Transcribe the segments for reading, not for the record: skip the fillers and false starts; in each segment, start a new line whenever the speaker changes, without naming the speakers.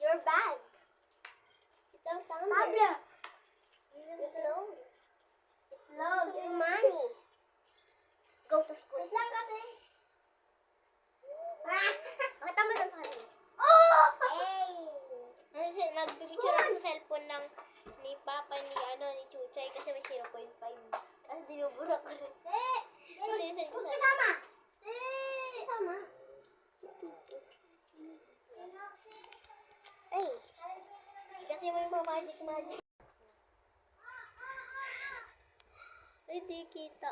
Your bag. Ito, tablet. It's load. It's load. Your money. Go to school. Wait lang kasi. Pakita mo sa kanya. Oh! Hey! Nag-picture ako sa cellphone ng ni Papa ni Chuchay kasi may 0.5. Tapos dinubura ko rin. Huwag kasama! Kasama. Ay! Kasi may mga magic. Ay, di kita.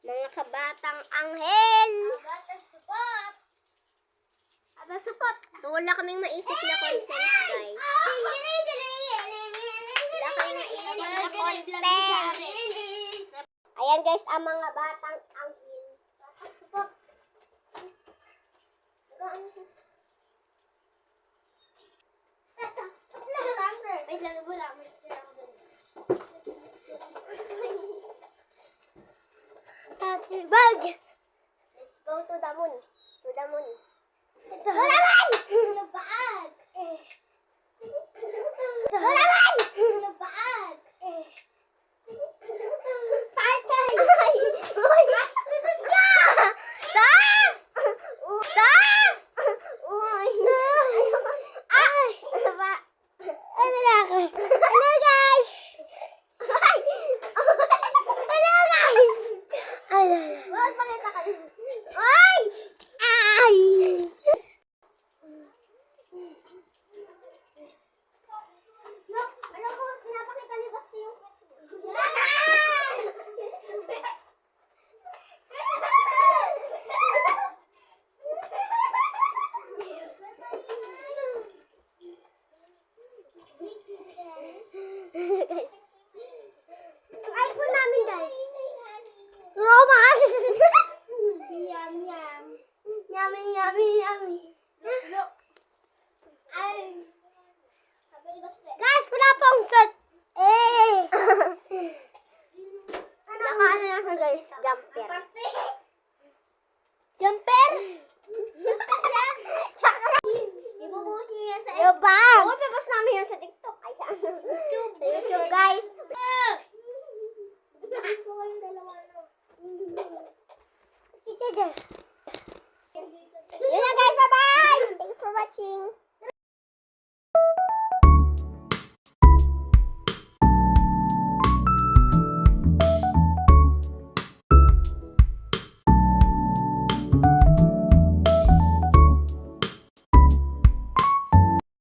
Mga kabatang anghel! Kabatang supot! Kabatang supot! So, wala kaming maisip na content, guys. Wala kaming maisip na content. Ayan, guys, ang mga batang anghel. Kabatang supot! Wait lang, wala. May tira ako doon. Bag! Let's go to the moon. To the moon. To the moon! The bag! To the moon! The bag! Tartan! Uy! Usod ka! Stop! Stop! Uy! Ay! Ano ba? Ano na ako? Hello, guys! Hello, guys! Wag pakita ka. Ay! Ay! No, alam ko, pinapakita ni Basti yung ang iPhone namin, guys. Robot! Yum, yum. Yummy, yummy, yummy. Look. Ay. Guys, wala pong set. Naka-ano lang siya, guys. Jumper. Jumper? Jumper yan. Ibubuhos niyo yan sa bag. Oo, tapos namin yan sa TikTok. Ay, sa YouTube, guys. Yun na, guys. Bye-bye! Thanks for watching.